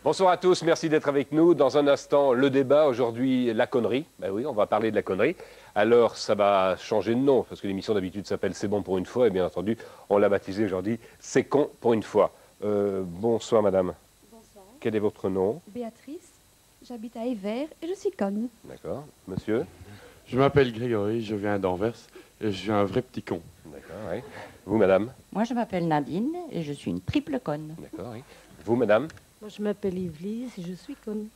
Bonsoir à tous, merci d'être avec nous. Dans un instant, le débat, aujourd'hui, la connerie. Ben oui, on va parler de la connerie. Alors, ça va changer de nom, parce que l'émission d'habitude s'appelle C'est bon pour une fois, et bien entendu, on l'a baptisé aujourd'hui C'est con pour une fois. Bonsoir madame. Bonsoir. Quel est votre nom? Béatrice, j'habite à Evere et je suis conne. D'accord. Monsieur? Je m'appelle Grégory, je viens d'Anvers et je suis un vrai petit con. D'accord, oui. Vous madame? Moi, je m'appelle Nadine et je suis une triple conne. D'accord, oui. Vous madame? Moi, je m'appelle Yvelise et je suis conne.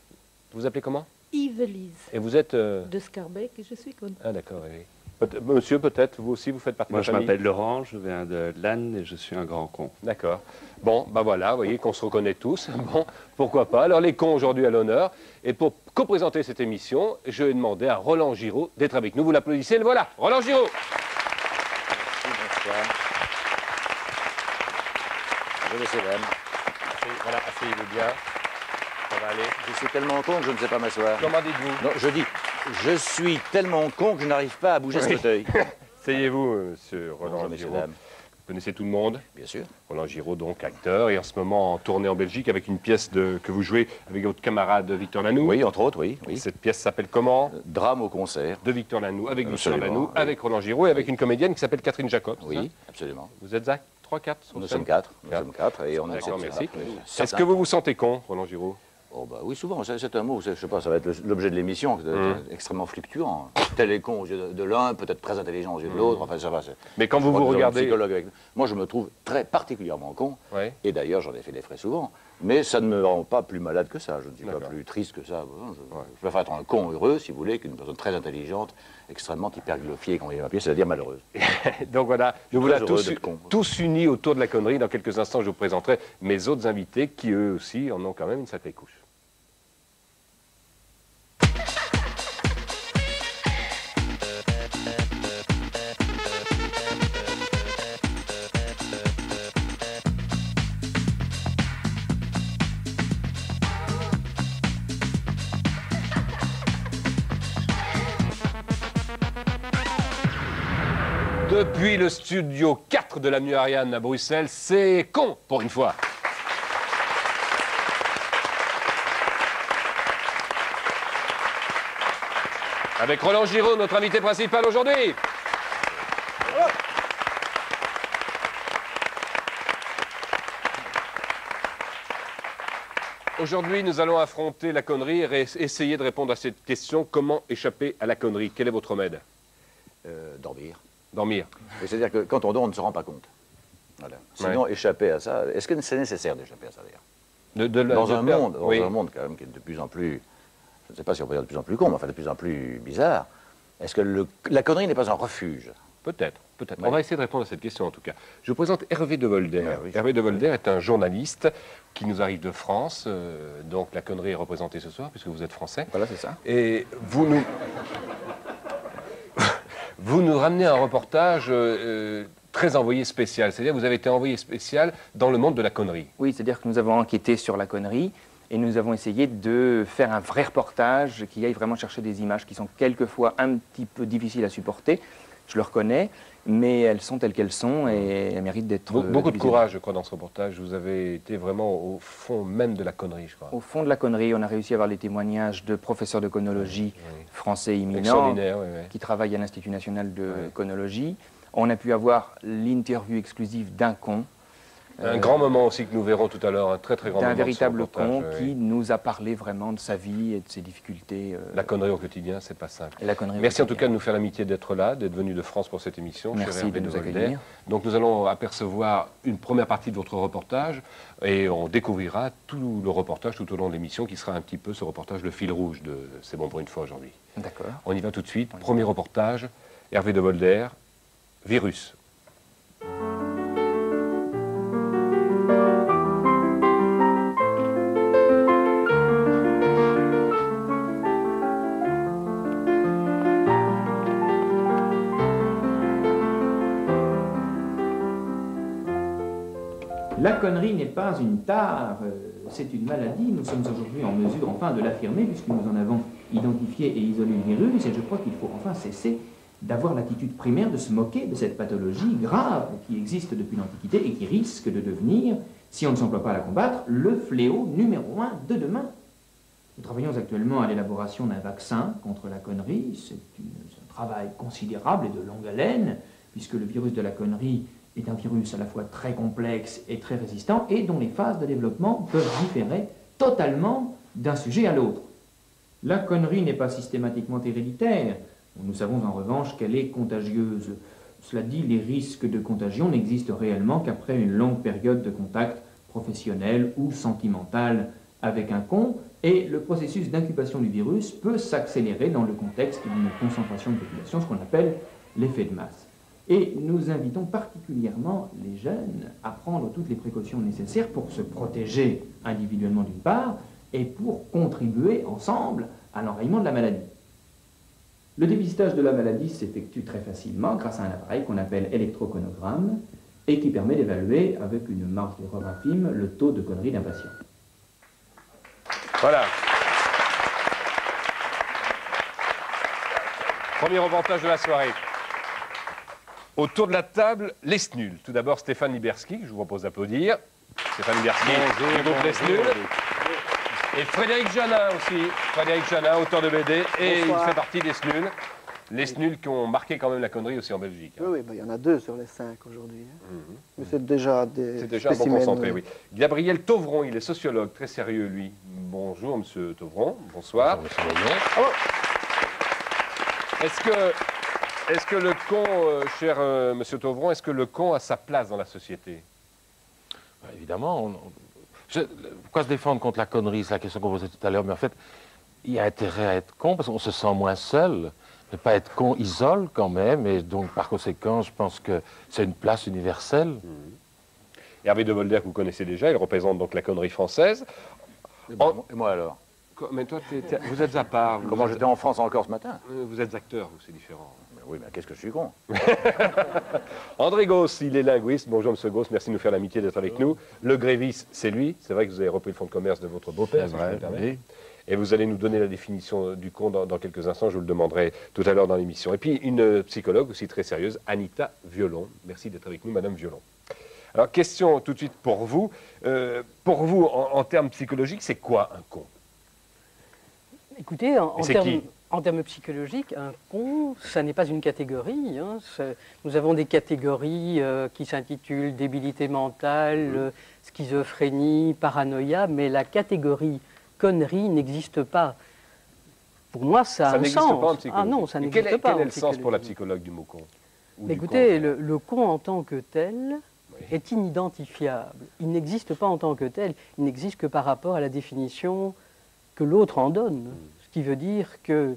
Vous appelez comment? Yvelise. Et vous êtes... De Scarbeck et je suis conne. Ah d'accord, oui. Monsieur, peut-être, vous aussi, vous faites partie de Moi, la je famille? m'appelle Laurent, je viens de Lannes et je suis un grand con. D'accord. Bon, ben voilà, vous voyez qu'on se reconnaît tous. Bon, pourquoi pas. Alors, les cons aujourd'hui à l'honneur. Et pour co-présenter cette émission, je vais demander à Roland Giraud d'être avec nous. Vous l'applaudissez, le voilà. Roland Giraud. Bonsoir. Je vais laisser même. Voilà, asseyez-vous bien. Ça va aller. Je suis tellement con que je ne sais pas m'asseoir. Comment dites-vous? Non, je dis, je suis tellement con que je n'arrive pas à bouger ce fauteuil. Asseyez-vous, monsieur Roland Bonjour, messieurs, Giraud. dames. Vous connaissez tout le monde? Bien sûr. Roland Giraud, donc acteur, et en ce moment en tournée en Belgique avec une pièce que vous jouez avec votre camarade Victor Lanoux. Oui, entre autres, oui. oui. Cette pièce s'appelle comment? Drame au concert. De Victor Lanoux, avec Victor Absolument, Lanoux, oui. avec Roland Giraud et avec une comédienne qui s'appelle Catherine Jacob. c'est Oui, ça? absolument. Vous êtes à 3, 4 sur Nous scène? sommes quatre. Nous Quatre. sommes quatre et on a D'accord, merci. Est-ce Certains- que vous vous sentez con, Roland Giraud? Oh bah oui, souvent, c'est un mot, je sais pas, ça va être l'objet de l'émission, extrêmement fluctuant. Tel est con aux yeux de l'un, peut-être très intelligent aux yeux de l'autre, enfin ça va. Mais quand Je vous crois vous que nous avons un regardez... psychologue avec nous. Moi, je me trouve très particulièrement con, Ouais. et d'ailleurs, j'en ai fait les frais souvent, mais ça ne me rend pas plus malade que ça, je ne suis pas D'accord. plus triste que ça. Je préfère être un con heureux, si vous voulez, qu'une personne très intelligente, extrêmement hyperglophiée, comme on va appeler, c'est-à-dire malheureuse. Donc voilà, nous très voilà heureux d'être con. tous unis autour de la connerie. Dans quelques instants, je vous présenterai mes autres invités qui, eux aussi, en ont quand même une sacrée couche. Depuis le studio 4 de l'avenue Ariane à Bruxelles, c'est con pour une fois. Avec Roland Giraud, notre invité principal aujourd'hui. Aujourd'hui, nous allons affronter la connerie et essayer de répondre à cette question. Comment échapper à la connerie? Quel est votre remède? Dormir. Dormir. C'est-à-dire que quand on dort, on ne se rend pas compte. Voilà. Sinon, échapper à ça, est-ce que c'est nécessaire d'échapper à ça d'ailleurs Dans un monde quand même qui est de plus en plus, je ne sais pas si on peut dire de plus en plus con, mais enfin de plus en plus bizarre, est-ce que la connerie n'est pas un refuge? Peut-être, peut-être. Oui. On va essayer de répondre à cette question en tout cas. Je vous présente Hervé de Volder. Ah oui. Hervé de Volder est un journaliste qui nous arrive de France. Donc la connerie est représentée ce soir puisque vous êtes français. Voilà, c'est ça. Et vous nous... vous nous ramenez un reportage très envoyé spécial. C'est-à-dire vous avez été envoyé spécial dans le monde de la connerie. Oui, c'est-à-dire que nous avons enquêté sur la connerie et nous avons essayé de faire un vrai reportage qui aille vraiment chercher des images qui sont quelquefois un petit peu difficiles à supporter. Je le reconnais, mais elles sont telles qu'elles sont et elles méritent d'être... Beaucoup de diffusées. courage, je crois, dans ce reportage. Vous avez été vraiment au fond même de la connerie, je crois. Au fond de la connerie, on a réussi à avoir les témoignages de professeurs de conologie français éminents Extraordinaire, oui, oui. qui travaillent à l'Institut national de conologie. On a pu avoir l'interview exclusive d'un con. Un grand moment aussi que nous verrons tout à l'heure, un très très grand moment. D'un de ce véritable reportage, con oui. qui nous a parlé vraiment de sa vie et de ses difficultés. La connerie au quotidien, c'est pas simple. Et la connerie au Merci en tout quotidien. cas de nous faire l'amitié d'être là, d'être venu de France pour cette émission. cher Merci Hervé de nous Volder. accueillir. Donc nous allons apercevoir une première partie de votre reportage et on découvrira tout le reportage tout au long de l'émission qui sera un petit peu ce reportage, le fil rouge de C'est bon pour une fois aujourd'hui. D'accord. On y va tout de suite. Premier reportage, Hervé de Volder, Virus. La connerie n'est pas une tare, c'est une maladie. Nous sommes aujourd'hui en mesure enfin de l'affirmer puisque nous en avons identifié et isolé le virus et je crois qu'il faut enfin cesser d'avoir l'attitude primaire de se moquer de cette pathologie grave qui existe depuis l'Antiquité et qui risque de devenir, si on ne s'emploie pas à la combattre, le fléau numéro 1 de demain. Nous travaillons actuellement à l'élaboration d'un vaccin contre la connerie. C'est un travail considérable et de longue haleine, puisque le virus de la connerie est un virus à la fois très complexe et très résistant, et dont les phases de développement peuvent différer totalement d'un sujet à l'autre. La connerie n'est pas systématiquement héréditaire. Nous savons en revanche qu'elle est contagieuse. Cela dit, les risques de contagion n'existent réellement qu'après une longue période de contact professionnel ou sentimental avec un con, et le processus d'incubation du virus peut s'accélérer dans le contexte d'une concentration de population, ce qu'on appelle l'effet de masse. Et nous invitons particulièrement les jeunes à prendre toutes les précautions nécessaires pour se protéger individuellement d'une part, et pour contribuer ensemble à l'enrayement de la maladie. Le dépistage de la maladie s'effectue très facilement grâce à un appareil qu'on appelle électroconogramme et qui permet d'évaluer avec une marge d'erreur infime le taux de connerie d'un patient. Voilà. Premier avantage de la soirée. Autour de la table, les SNUL. Tout d'abord, Stéphane Liberski, que je vous propose d'applaudir. Stéphane Liberski, du groupe Les SNUL. Et Frédéric Janin aussi. Frédéric Janin, auteur de BD, et il fait partie des SNUL. Les SNUL qui ont marqué quand même la connerie aussi en Belgique. Oui, il y en a 2 sur les 5 aujourd'hui. Mais c'est déjà des C'est déjà un bon concentré, oui. Gabriel Tauvron, il est sociologue, très sérieux, lui. Bonjour, monsieur Tauvron. Bonsoir. Bonjour, monsieur Est-ce que le con, cher monsieur Tauvron, est-ce que le con a sa place dans la société? Évidemment. Pourquoi se défendre contre la connerie? C'est la question qu'on posait tout à l'heure. Mais en fait, il y a intérêt à être con parce qu'on se sent moins seul. Ne pas être con isole quand même. Et donc, par conséquent, je pense que c'est une place universelle. Hervé de Volder, que vous connaissez déjà, il représente donc la connerie française. Et moi alors? Mais toi, vous êtes à part. Comment j'étais en France encore ce matin? Vous êtes acteur, c'est différent. Oui, mais qu'est-ce que je suis con? André Gauss, il est linguiste. Bonjour, monsieur Gauss, merci de nous faire l'amitié d'être avec nous. Le Grévis, c'est lui. C'est vrai que vous avez repris le fonds de commerce de votre beau-père, si je me permets. Et vous allez nous donner la définition du con dans quelques instants. Je vous le demanderai tout à l'heure dans l'émission. Et puis, une psychologue aussi très sérieuse, Anita Violon. Merci d'être avec nous, madame Violon. Alors, question tout de suite pour vous. Pour vous, en termes psychologiques, c'est quoi un con? Écoutez, en termes psychologiques, un con, ça n'est pas une catégorie. Hein. Nous avons des catégories qui s'intitulent débilité mentale, schizophrénie, paranoïa, mais la catégorie connerie n'existe pas. Pour moi, ça a un sens. Ça n'existe pas en psychologie. Ah non, ça n'existe pas. Quel est le sens pour la psychologue du mot con? Écoutez, le con en tant que tel est inidentifiable. Il n'existe pas en tant que tel, il n'existe que par rapport à la définition que l'autre en donne. Ce qui veut dire que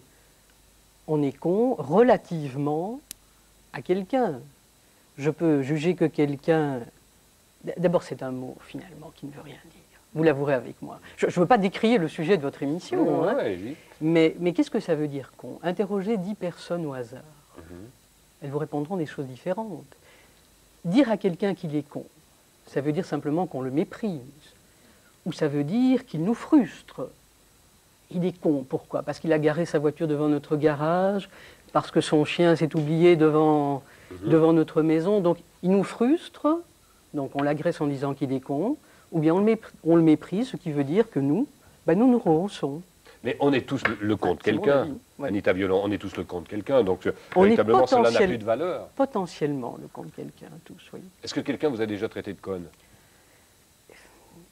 on est con relativement à quelqu'un. Je peux juger que quelqu'un... D'abord, c'est un mot, finalement, qui ne veut rien dire. Vous l'avouerez avec moi. Je ne veux pas décrier le sujet de votre émission, hein, mais qu'est-ce que ça veut dire, con? Interrogez 10 personnes au hasard. Elles vous répondront des choses différentes. Dire à quelqu'un qu'il est con, ça veut dire simplement qu'on le méprise. Ou ça veut dire qu'il nous frustre. Il est con, pourquoi? Parce qu'il a garé sa voiture devant notre garage, parce que son chien s'est oublié devant notre maison. Donc il nous frustre, donc on l'agresse en disant qu'il est con, ou bien on le méprise, ce qui veut dire que nous rehaussons. Mais on est tous le con de quelqu'un, Anita Violon, on est tous le con de quelqu'un, donc véritablement cela n'a plus de valeur. Potentiellement le con de quelqu'un, tous, oui. Est-ce que quelqu'un vous a déjà traité de conne?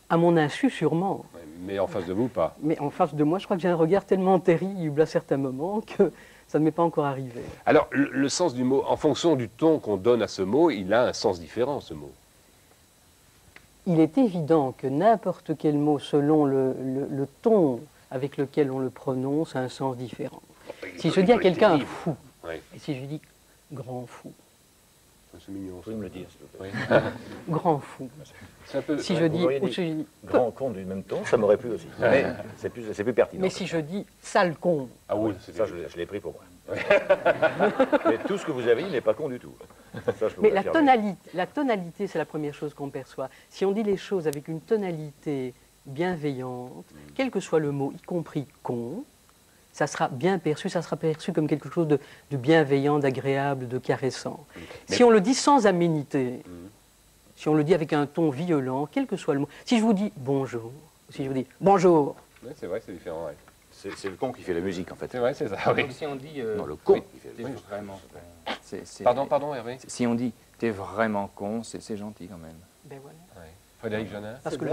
À mon insu, sûrement. Ouais, mais en face de vous, pas. Mais en face de moi, je crois que j'ai un regard tellement terrible à certains moments que ça ne m'est pas encore arrivé. Alors, le sens du mot, en fonction du ton qu'on donne à ce mot, il a un sens différent, ce mot. Il est évident que n'importe quel mot, selon le ton avec lequel on le prononce, a un sens différent. Si je dis à quelqu'un fou, et si je dis grand fou, c'est mignon. Vous pouvez me le dire, s'il vous plaît. Grand fou. Si je dis grand con du même ton, ça m'aurait plu aussi. Mais c'est plus pertinent. Mais si je dis sale con. Ah oui, ça je l'ai pris pour moi. Mais tout ce que vous avez dit n'est pas con du tout. Ça, mais la tonalité, c'est la première chose qu'on perçoit. Si on dit les choses avec une tonalité bienveillante, quel que soit le mot, y compris con, ça sera bien perçu, ça sera perçu comme quelque chose de bienveillant, d'agréable, de caressant. Mais si on le dit sans aménité, si on le dit avec un ton violent, quel que soit le mot, si je vous dis bonjour, si je vous dis bonjour. Ouais, c'est vrai, c'est différent. Ouais. C'est le con qui fait la musique, en fait. C'est vrai, c'est ça. Oui. Donc si on dit... non, le con qui fait la t'es musique. vraiment con. Pardon, Hervé. Si on dit t'es vraiment con, c'est gentil quand même. Ben voilà. Ouais. Frédéric Jeannin. Parce que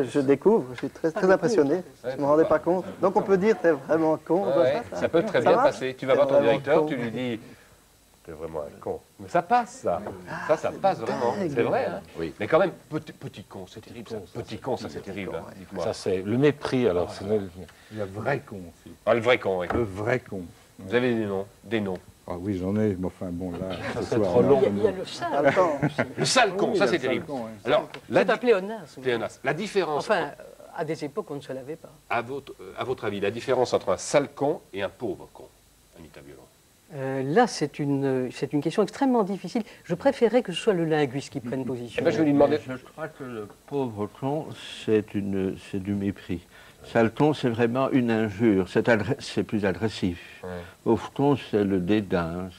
je découvre, je suis très impressionné. Je ne me rendais pas compte. Donc on peut dire t'es vraiment con. Ouais, ça peut très bien passer. Tu vas voir ton directeur, tu lui dis t'es vraiment un con. Mais ça passe, ça. Ça passe vraiment. C'est vrai, hein. Oui. Mais quand même, petit con, c'est terrible. Ça. Petit con, ça c'est terrible. Hein. Dites-moi. Ça, c'est le mépris, alors. c'est Le vrai con aussi. Ah, le vrai con, oui. Le vrai con. Vous avez des noms? Des noms. Ah oui, j'en ai, mais enfin bon, là, c'est trop long. Il y a le sale. Le sale con, ça c'est terrible. Alors, C'est un pléonasme. pléonasme. La différence, Enfin, à des époques, on ne se l'avait pas. à votre avis, la différence entre un sale con et un pauvre con, Anita Violon. Là, c'est une question extrêmement difficile. Je préférais que ce soit le linguiste qui prenne position. Eh ben, je vais lui demander. Je crois que le pauvre con, c'est du mépris. Sale con, c'est vraiment une injure, c'est plus agressif. Ouais. Pauvre con, c'est le dédain.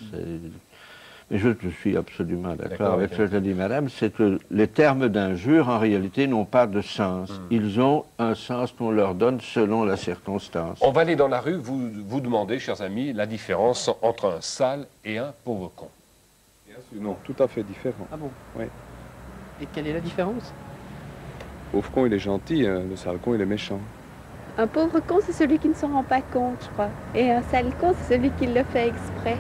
Mais je suis absolument d'accord avec ce que dit madame, c'est que les termes d'injure, en réalité, n'ont pas de sens. Ils ont un sens qu'on leur donne selon la circonstance. On va aller dans la rue, vous demandez, chers amis, la différence entre un sale et un pauvre con. Bien sûr, non, tout à fait différent. Ah bon? Oui. Et quelle est la différence? Pauvre con, il est gentil, le sale con, il est méchant. Un pauvre con, c'est celui qui ne s'en rend pas compte, je crois. Et un sale con, c'est celui qui le fait exprès.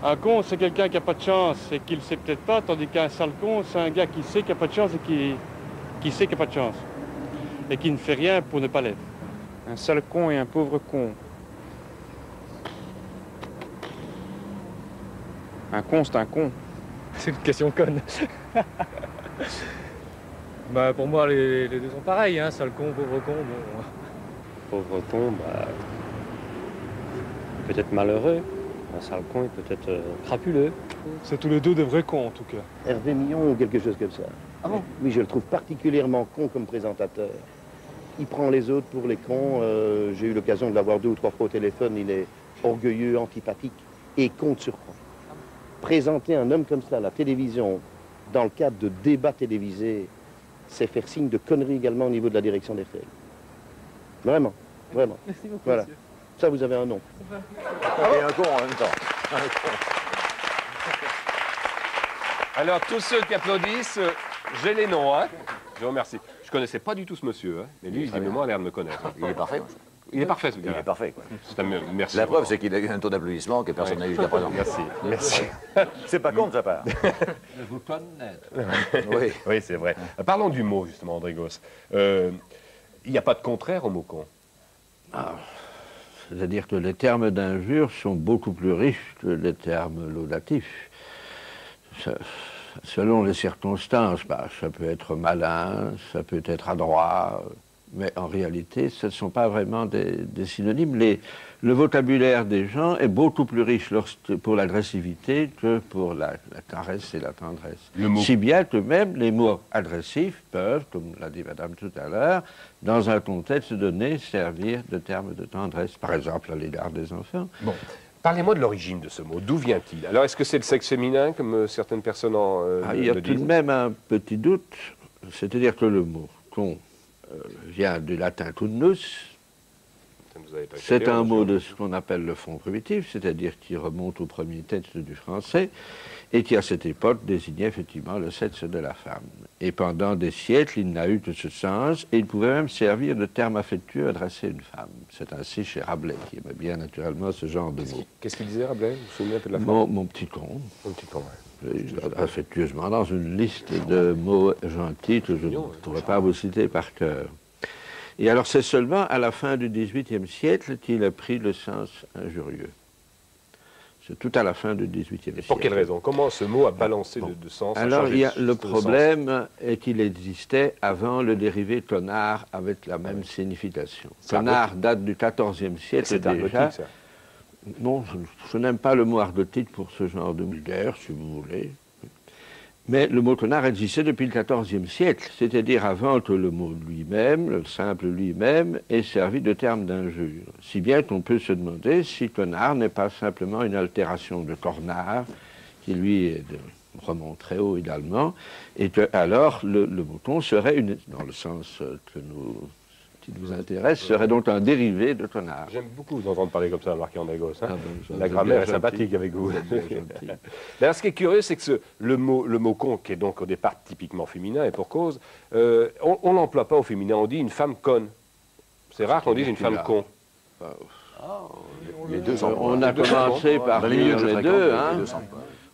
Un con, c'est quelqu'un qui n'a pas de chance et qui ne le sait peut-être pas, tandis qu'un sale con, c'est un gars qui sait qu'il n'a pas de chance et qui sait qu'il n'a pas de chance. Et qui ne fait rien pour ne pas l'être. Un sale con et un pauvre con. Un con, c'est un con. C'est une question conne. Bah, pour moi, les deux sont pareils, hein, sale con, pauvre con. Bon. Pauvre con, bah, peut-être malheureux. Un sale con est peut-être crapuleux. C'est tous les deux des vrais cons, en tout cas. Hervé Millon ou quelque chose comme ça. Ah bon? Oui, je le trouve particulièrement con comme présentateur. Il prend les autres pour les cons. J'ai eu l'occasion de l'avoir 2 ou 3 fois au téléphone. Il est orgueilleux, antipathique et con de surcroît. Présenter un homme comme ça à la télévision, dans le cadre de débats télévisés, c'est faire signe de connerie également au niveau de la direction des faits. Vraiment, vraiment. Merci beaucoup, voilà. monsieur. Ça, vous avez un nom. Et un con en même temps. Alors, tous ceux qui applaudissent, j'ai les noms, hein. Je vous remercie. Je ne connaissais pas du tout ce monsieur, hein, mais lui, visiblement, a l'air de me connaître. Il est parfait. Il est parfait, ce gars. Il est parfait, quoi. Merci. La preuve, c'est qu'il a eu un taux d'applaudissement que personne n'a eu jusqu'à présent. Merci. Merci. C'est pas con de sa part. Je vous connais. Oui, oui c'est vrai. Parlons du mot, justement, André Gosse. Il n'y a pas de contraire au mot con. C'est-à-dire que les termes d'injure sont beaucoup plus riches que les termes laudatifs. Selon les circonstances, ça peut être malin, ça peut être adroit, mais en réalité, ce ne sont pas vraiment des synonymes. Le vocabulaire des gens est beaucoup plus riche pour l'agressivité que pour la caresse et la tendresse. Si bien que même les mots agressifs peuvent, comme l'a dit madame tout à l'heure, dans un contexte donné, servir de terme de tendresse, par exemple à l'égard des enfants. Bon. Parlez-moi de l'origine de ce mot. D'où vient-il? Alors, est-ce que c'est le sexe féminin, comme certaines personnes il y a tout de même un petit doute. C'est-à-dire que le mot con vient du latin cunnus. C'est un mot de ce qu'on appelle le fond primitif, c'est-à-dire qui remonte au premier texte du français, et qui à cette époque désignait effectivement le sexe de la femme. Et pendant des siècles, il n'a eu que ce sens, et il pouvait même servir de terme affectueux adressé à une femme. C'est ainsi chez Rabelais, qui aimait bien naturellement ce genre de mots. Qu'est-ce qu'il disait, Rabelais? Vous vous souvenez un peu de la femme? Mon petit con. Mon petit con, affectueusement dans une liste de mots gentils que je ne pourrais pas vous citer par cœur. Et alors c'est seulement à la fin du XVIIIe siècle qu'il a pris le sens injurieux. C'est tout à la fin du XVIIIe siècle. Pour quelle raison? Comment ce mot a balancé de sens? Alors le problème est qu'il existait avant le dérivé connard avec la même signification. Connard date du XIVe siècle déjà. Ça. Non, je n'aime pas le mot argotique pour ce genre de vulgaire, si vous voulez. Mais le mot connard existait depuis le XIVe siècle, c'est-à-dire avant que le mot lui-même, le simple lui-même, ait servi de terme d'injure. Si bien qu'on peut se demander si connard n'est pas simplement une altération de cornard, qui lui remonte très haut également, et que alors le mot con serait, dans le sens qui nous intéresse, serait donc un dérivé de connard. J'aime beaucoup vous entendre parler comme ça, Marc Andrégos. Hein. La grammaire est sympathique avec vous. D'ailleurs, ce qui est curieux, c'est que le mot con, qui est donc au départ typiquement féminin, et pour cause, on n'emploie pas au féminin, on dit une femme conne. C'est rare qu'on dise une femme con. Les deux sont on a commencé par dire les deux.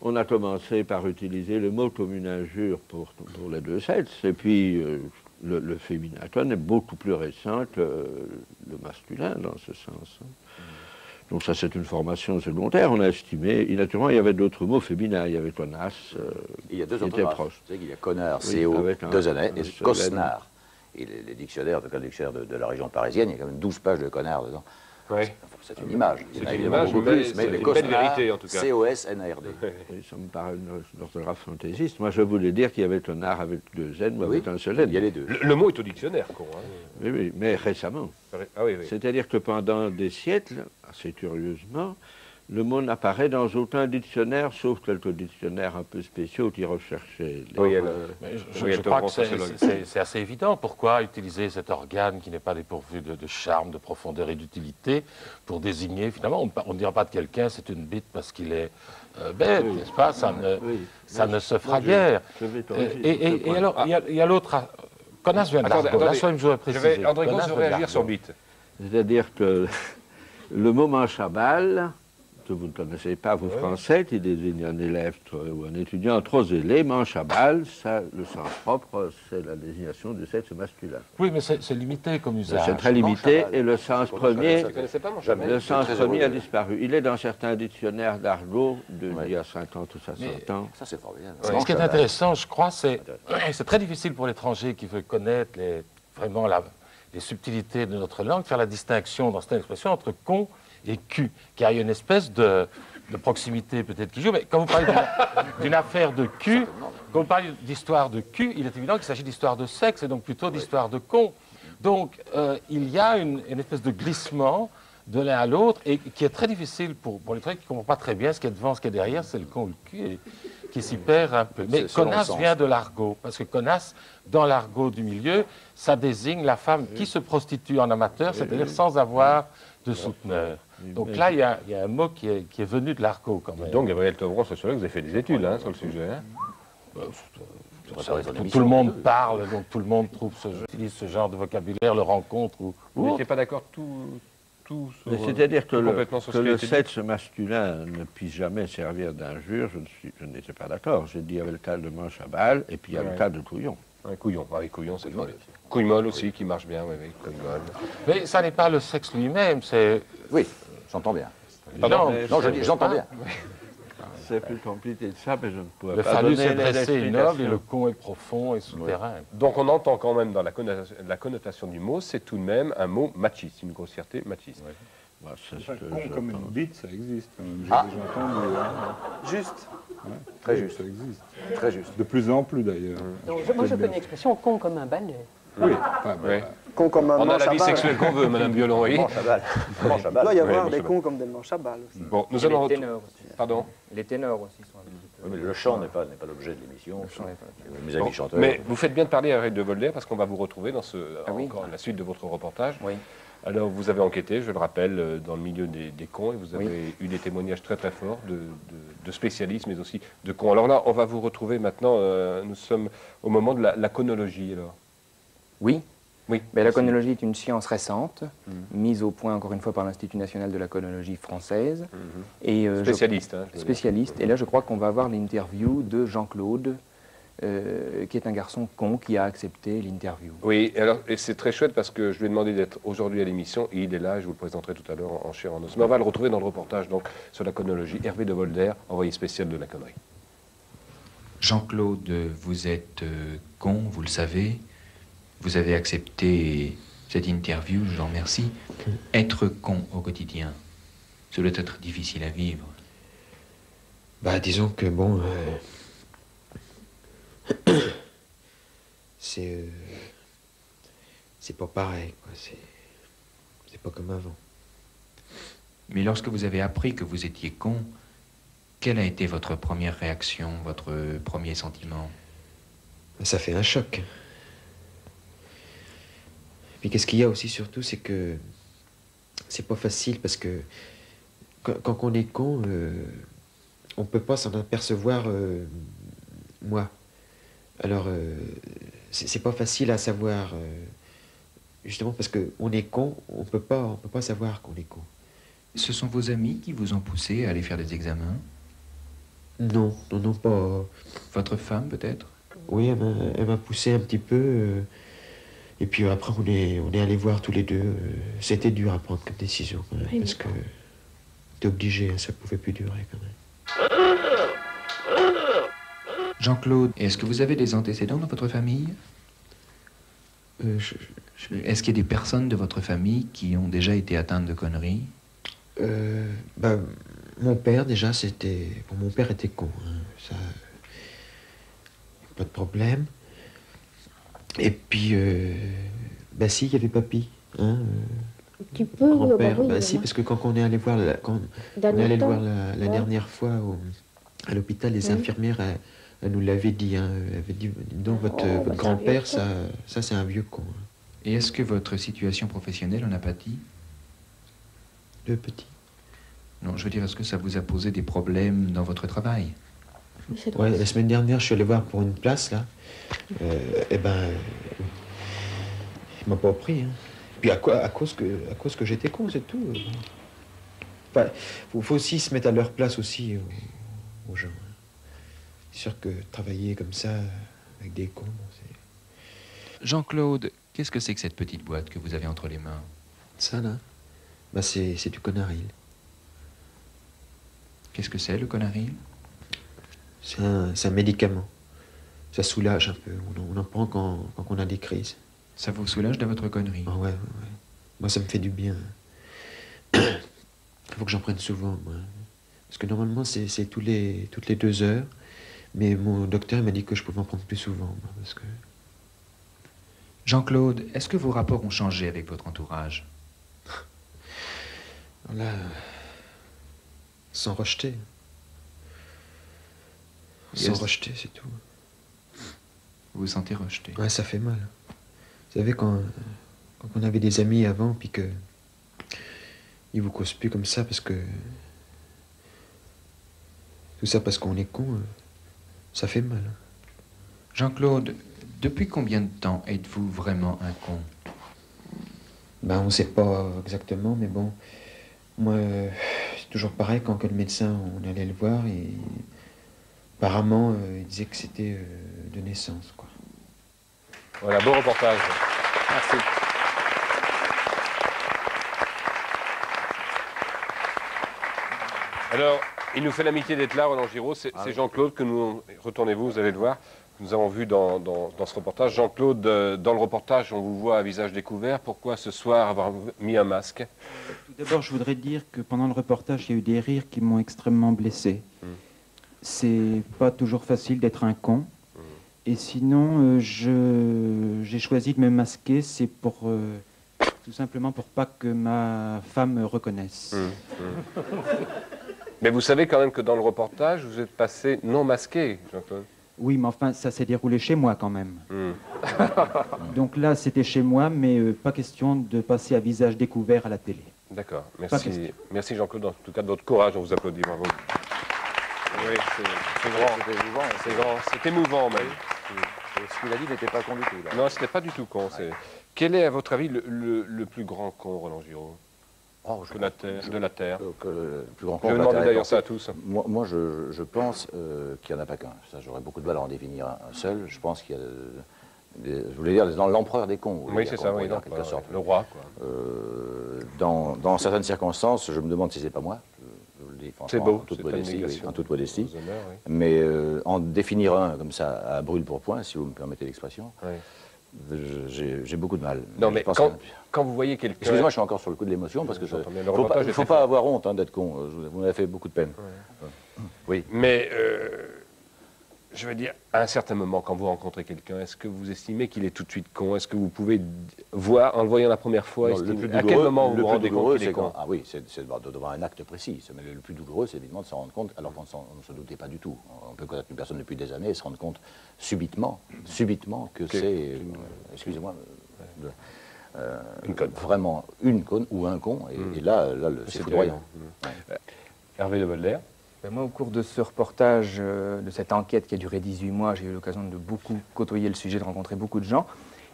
On a commencé par utiliser le mot comme une injure pour les deux sexes, et puis le féminin est beaucoup plus récent que le masculin dans ce sens. Donc ça, c'est une formation secondaire. On a estimé, et naturellement, il y avait d'autres mots féminins. Il y avait connasse, il y a deux qui étaient proches. Vous savez qu'il y a connard, CO, deux années, et cosnard. Et les dictionnaires, en tout cas le dictionnaire de la région parisienne, il y a quand même 12 pages de connard dedans. Oui. C'est une image. C'est une image, mais les belle vérité en tout cas. C-O-S-N-A-R-D. Ça me paraît une orthographe fantaisiste. Moi, je voulais dire qu'il y avait connard avec deux N ou avec un seul N. Il y a les deux. Le mot est au dictionnaire, con. Hein. Oui, mais récemment. Ah, oui. C'est-à-dire que pendant des siècles, assez curieusement, le mot n'apparaît dans aucun dictionnaire, sauf quelques dictionnaires un peu spéciaux qui recherchaient... Je crois que c'est assez évident. Pourquoi utiliser cet organe qui n'est pas dépourvu de charme, de profondeur et d'utilité pour désigner, finalement, on ne dira pas de quelqu'un c'est une bite parce qu'il est bête, n'est-ce pas? Ça ne se fera guère. Et alors, il y a l'autre... Connasse vient de l'argot. Là, je voudrais préciser. Andrégos veut réagir sur bite. C'est-à-dire que le mot manche à balle, que vous ne connaissez pas, vous français, qui désigne un élève ou un étudiant trop zélé, manche à balle, ça, le sens propre, c'est la désignation du sexe masculin. Oui, mais c'est limité comme usage. C'est très limité, et le sens premier, a disparu. Il est dans certains dictionnaires d'argot d'il y a 50 ou 60 ans. Ça, c'est formidable. Ce qui est intéressant, je crois, c'est très difficile pour l'étranger qui veut connaître vraiment les subtilités de notre langue, faire la distinction dans cette expression entre con et cul, car il y a une espèce de proximité peut-être qui joue, mais quand vous parlez d'une affaire de cul, quand vous parlez d'histoire de cul, il est évident qu'il s'agit d'histoire de sexe et donc plutôt d'histoire de con. Donc il y a une espèce de glissement de l'un à l'autre et qui est très difficile pour les trucs qui ne comprennent pas très bien ce qui est devant, ce qui est derrière, c'est le con ou le cul et qui s'y perd un peu. Mais connasse vient de l'argot, parce que connasse, dans l'argot du milieu, ça désigne la femme qui se prostitue en amateur, c'est-à-dire sans avoir de souteneur. Donc là, il y a un mot qui est venu de l'argot quand même. Donc, Gabriel Tovron, c'est celui que vous avez fait des études sur le sujet. Hein. Tout le monde parle, donc tout le monde utilise ce genre de vocabulaire, le rencontre. Vous n'étiez pas d'accord c'est-à-dire que le sexe masculin ne puisse jamais servir d'injure, je n'étais pas d'accord. J'ai dit il y avait le cas de manche à balle, et puis il y a le cas de couillon. Un couillon, couillon, c'est vrai. Couille molle aussi, qui marche bien, couille molle. Mais ça n'est pas le sexe lui-même, c'est... Oui, j'entends bien. Pardon. Non, je dis, j'entends bien. C'est plus compliqué de ça, mais je ne pourrais pas donner Le phallus est dressé et noble, et le con est profond et souterrain. Donc on entend quand même dans la connotation du mot, c'est tout de même un mot machiste, une grossièreté machiste. Ouais. Bah, con comme une bite, ça existe. J'ai déjà entendu. Juste. Ouais, très juste. Ça existe. Très juste. De plus en plus d'ailleurs. Moi je connais l'expression con comme un balai. Oui. Con comme un on a manche la à vie balle. sexuelle qu'on veut, Madame Violon, oui. Manche à balle. Il doit y avoir des cons comme des manches à balles aussi. Bon, nous allons... Les ténors aussi. Pardon. Les ténors aussi sont oui, mais le chant n'est pas l'objet de l'émission. Mes amis chanteurs. Mais vous faites bien de parler à Ariel de Volder parce qu'on va vous retrouver dans encore la suite de votre reportage. Oui. Alors, vous avez enquêté, je le rappelle, dans le milieu des cons, et vous avez eu des témoignages très très forts de spécialistes, mais aussi de cons. Alors là, on va vous retrouver maintenant, nous sommes au moment de la conologie, alors. Oui. Mais la conologie est une science récente, mise au point, encore une fois, par l'Institut national de la conologie française. Et, spécialiste. Spécialiste. Et là, je crois qu'on va avoir l'interview de Jean-Claude, qui est un garçon con qui a accepté l'interview. Oui, et c'est très chouette parce que je lui ai demandé d'être aujourd'hui à l'émission et il est là, je vous le présenterai tout à l'heure en chair en os. Mais on va le retrouver dans le reportage donc, sur la conologie. Hervé de Volder, envoyé spécial de la connerie. Jean-Claude, vous êtes con, vous le savez. Vous avez accepté cette interview, je vous en remercie. Être con au quotidien, ça doit être difficile à vivre. Bah, disons que bon... c'est pas pareil, quoi. C'est pas comme avant. Mais lorsque vous avez appris que vous étiez con, quelle a été votre première réaction, votre premier sentiment? Ça fait un choc. Puis qu'est-ce qu'il y a aussi surtout, c'est que c'est pas facile parce que quand on est con, on peut pas s'en apercevoir, moi. Alors, c'est pas facile à savoir, justement parce qu'on est con, on peut pas savoir qu'on est con. Ce sont vos amis qui vous ont poussé à aller faire des examens? Non, pas... Votre femme, peut-être? Oui, elle m'a poussé un petit peu. Et puis après, on est allés voir tous les deux. C'était dur à prendre comme décision, quand même, oui, parce que t'es obligé, ça pouvait plus durer, quand même. Jean-Claude, est-ce que vous avez des antécédents dans votre famille? Est-ce qu'il y a des personnes de votre famille qui ont déjà été atteintes de conneries? Mon père, déjà, c'était... Bon, mon père était con, hein, ça... Pas de problème. Et puis, si, il y avait papy, hein, tu peux, grand-père. oui, Si, parce que quand on est allé voir la dernière fois à l'hôpital, les infirmières, elles nous l'avaient dit, hein, elles avaient dit, donc votre grand-père, ça c'est un vieux con. Hein. Et est-ce que votre situation professionnelle en a pâti? Le petit. Non, je veux dire, est-ce que ça vous a posé des problèmes dans votre travail? Ouais, la semaine dernière, je suis allé voir pour une place, là. Il m'a pas pris. Hein. Puis à cause que j'étais con, c'est tout. Enfin, faut aussi se mettre à leur place aussi aux gens. Hein. C'est sûr que travailler comme ça, avec des cons, c'est... Jean-Claude, qu'est-ce que c'est que cette petite boîte que vous avez entre les mains? Ça, là, c'est du Conaril. Qu'est-ce que c'est, le Conaril? C'est un médicament. Ça soulage un peu. On en prend quand on a des crises. Ça vous soulage de votre connerie? Oh, ouais. Moi, ça me fait du bien. Il faut que j'en prenne souvent, moi. Parce que normalement, c'est toutes les 2 heures. Mais mon docteur m'a dit que je pouvais en prendre plus souvent, moi, parce que... Jean-Claude, est-ce que vos rapports ont changé avec votre entourage? Là, sans rejeter. Sans rejeter, c'est tout. Vous vous sentez rejeté? Ouais, ça fait mal. Vous savez, quand on avait des amis avant, puis que ils vous causent plus comme ça, parce que... Tout ça parce qu'on est con, ça fait mal. Jean-Claude, depuis combien de temps êtes-vous vraiment un con? On sait pas exactement, mais bon... Moi, c'est toujours pareil, quand le médecin, on allait le voir, et... Apparemment, il disait que c'était de naissance, quoi. Voilà, beau reportage. Merci. Alors, il nous fait l'amitié d'être là, Roland Giraud. C'est Jean-Claude que nous... Retournez-vous, vous allez le voir. Nous avons vu dans ce reportage. Jean-Claude, dans le reportage, on vous voit à visage découvert. Pourquoi ce soir avoir mis un masque? Tout d'abord, je voudrais dire que pendant le reportage, il y a eu des rires qui m'ont extrêmement blessé. C'est pas toujours facile d'être un con. Et sinon, j'ai choisi de me masquer, c'est pour tout simplement pour pas que ma femme me reconnaisse. Mais vous savez quand même que dans le reportage, vous êtes passé non masqué, Jean-Claude. Oui, mais enfin, ça s'est déroulé chez moi quand même. Donc là, c'était chez moi, mais pas question de passer à visage découvert à la télé. D'accord. Merci, merci Jean-Claude, en tout cas de votre courage, on vous applaudit. Bravo. Oui, c'est grand. C'est grand. C'est émouvant même. Ce qu'il a dit n'était pas con du tout. Là. Non, c'était pas du tout con. Quel est, à votre avis, le plus grand con, Roland Giraud, de la Terre le plus grand con. Je vais demander d'ailleurs ça à tous. Moi je pense qu'il n'y en a pas qu'un. Ça, j'aurais beaucoup de mal à en définir un seul. Je pense qu'il y a... je voulais dire dans l'empereur des cons. Oui, c'est ça, oui, en quelque sorte. Le roi, quoi. Dans certaines circonstances, je me demande si c'est pas moi. C'est beau, en toute modestie. Oui, en toute modestie. Honneurs, oui. Mais en définir un comme ça à brûle pour point, si vous me permettez l'expression, j'ai beaucoup de mal. Non, mais quand vous voyez quelqu'un... Excusez-moi, je suis encore sur le coup de l'émotion, parce que il ne faut pas avoir honte d'être con. Vous m'avez fait beaucoup de peine. Oui, mais je veux dire, à un certain moment, quand vous rencontrez quelqu'un, est-ce que vous estimez qu'il est tout de suite con? Est-ce que vous pouvez voir, en le voyant la première fois, à quel moment vous vous rendez compte qu'il est con? Ah oui, c'est de voir un acte précis. Mais le plus douloureux, c'est évidemment de s'en rendre compte, alors qu'on ne se doutait pas du tout. On peut connaître une personne depuis des années et se rendre compte subitement que c'est, excusez-moi, vraiment une conne ou un con. Et là c'est foudroyant. Hervé de Volder. Moi, au cours de ce reportage, de cette enquête qui a duré 18 mois, j'ai eu l'occasion de beaucoup côtoyer le sujet, de rencontrer beaucoup de gens.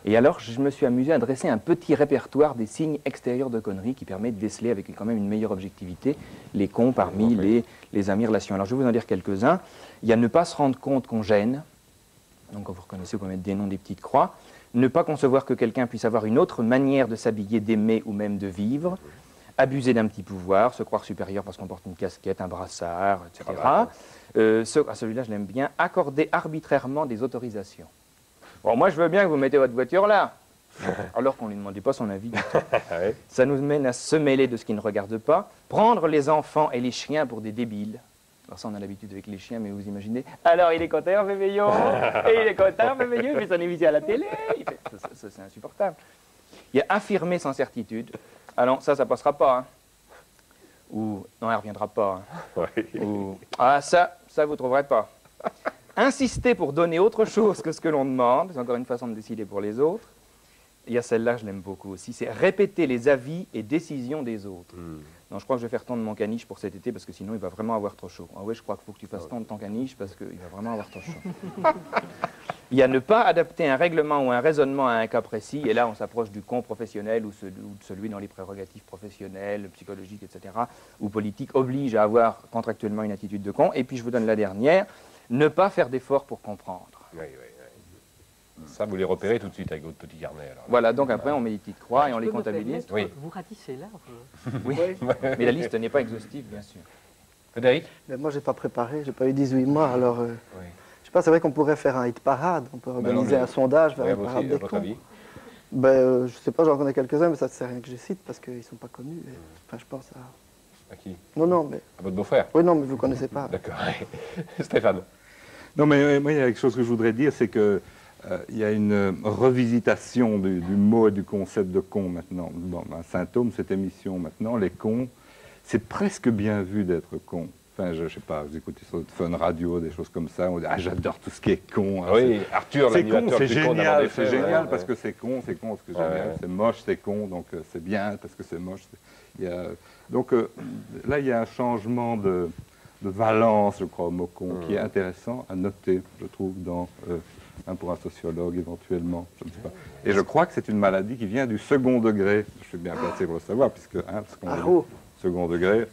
Et alors, je me suis amusé à dresser un petit répertoire des signes extérieurs de conneries qui permet de déceler avec quand même une meilleure objectivité les cons parmi les amis relations. Alors, je vais vous en dire quelques-uns. Il y a ne pas se rendre compte qu'on gêne. Donc, quand vous reconnaissez, vous pouvez mettre des noms, des petites croix. Ne pas concevoir que quelqu'un puisse avoir une autre manière de s'habiller, d'aimer ou même de vivre. Abuser d'un petit pouvoir, se croire supérieur parce qu'on porte une casquette, un brassard, etc. Celui-là, je l'aime bien. Accorder arbitrairement des autorisations. Bon, moi, je veux bien que vous mettez votre voiture là, alors qu'on ne lui demandait pas son avis. Ça nous mène à se mêler de ce qui ne regarde pas. Prendre les enfants et les chiens pour des débiles. Alors ça, on a l'habitude avec les chiens, mais vous imaginez. Alors, il est content, Bébéillon. Et il est content, Bébéillon. Il fait son émission à la télé. Ça, c'est insupportable. Il y a affirmer sans certitude. Ah non, ça passera pas. Hein. Ou, non, elle reviendra pas. Hein. Ou, ah, ça, vous trouverez pas. Insister pour donner autre chose que ce que l'on demande, c'est encore une façon de décider pour les autres. Il y a celle-là, je l'aime beaucoup aussi, c'est répéter les avis et décisions des autres. Non, je crois que je vais faire tondre mon caniche pour cet été parce que sinon il va vraiment avoir trop chaud. Ah oui, je crois qu'il faut que tu fasses tondre ton caniche parce qu'il va vraiment avoir trop chaud. Il y a ne pas adapter un règlement ou un raisonnement à un cas précis, et là on s'approche du con professionnel ou de celui dans les prérogatives professionnelles, psychologiques, etc., ou politiques, oblige à avoir contractuellement une attitude de con. Et puis je vous donne la dernière, ne pas faire d'efforts pour comprendre. Oui. Ça, vous les repérez tout de suite avec votre petit carnet. Alors. Voilà, donc après on met des petites croix et on les comptabilise. Oui. Vous ratissez là. Oui, mais la liste n'est pas exhaustive, bien sûr. Frédéric? Moi, j'ai pas préparé, j'ai pas eu 18 mois, alors... Je sais pas, c'est vrai qu'on pourrait faire un hit parade, on peut organiser un sondage vers une parade des cons. Je sais pas, j'en connais quelques-uns, mais ça ne sert à rien que je cite parce qu'ils sont pas connus. Enfin, je pense à... À qui? Non, mais... À votre beau-frère? Oui, non, mais vous ne connaissez pas. D'accord. Stéphane? Non, mais moi, il y a quelque chose que je voudrais dire, c'est que il y a une revisitation du mot et du concept de con maintenant. Bon, un symptôme, cette émission maintenant, les cons, c'est presque bien vu d'être con. Enfin, je sais pas, vous écoutez sur Fun Radio, des choses comme ça, on dit « Ah, j'adore tout ce qui est con. » Oui, Arthur, l'animateur c'est génial, c'est génial parce que c'est con, parce que j'aime. C'est moche, c'est con, donc c'est bien parce que c'est moche. Donc là, il y a un changement de valence, je crois, au mot con, qui est intéressant à noter, je trouve, pour un sociologue éventuellement, je ne sais pas. Et je crois que c'est une maladie qui vient du second degré. Je suis bien placé pour le savoir, puisque second degré,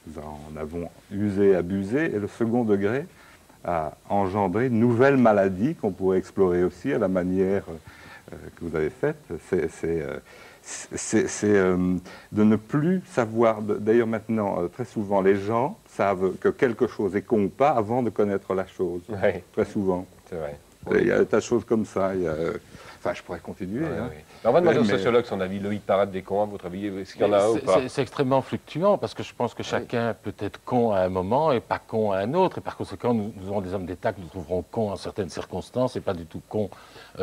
nous en avons usé, abusé, et le second degré a engendré une nouvelle maladie qu'on pourrait explorer aussi à la manière que vous avez faite. C'est de ne plus savoir, d'ailleurs maintenant, très souvent, les gens savent que quelque chose est con ou pas avant de connaître la chose, très souvent. C'est vrai. Il y a des tas de choses comme ça. Enfin, je pourrais continuer. On va demander au sociologue son avis. Le hit parade des cons, à votre avis, est-ce qu'il y en a ou pas? C'est extrêmement fluctuant parce que je pense que chacun peut être con à un moment et pas con à un autre. Et par conséquent, nous aurons des hommes d'État que nous trouverons cons en certaines circonstances et pas du tout cons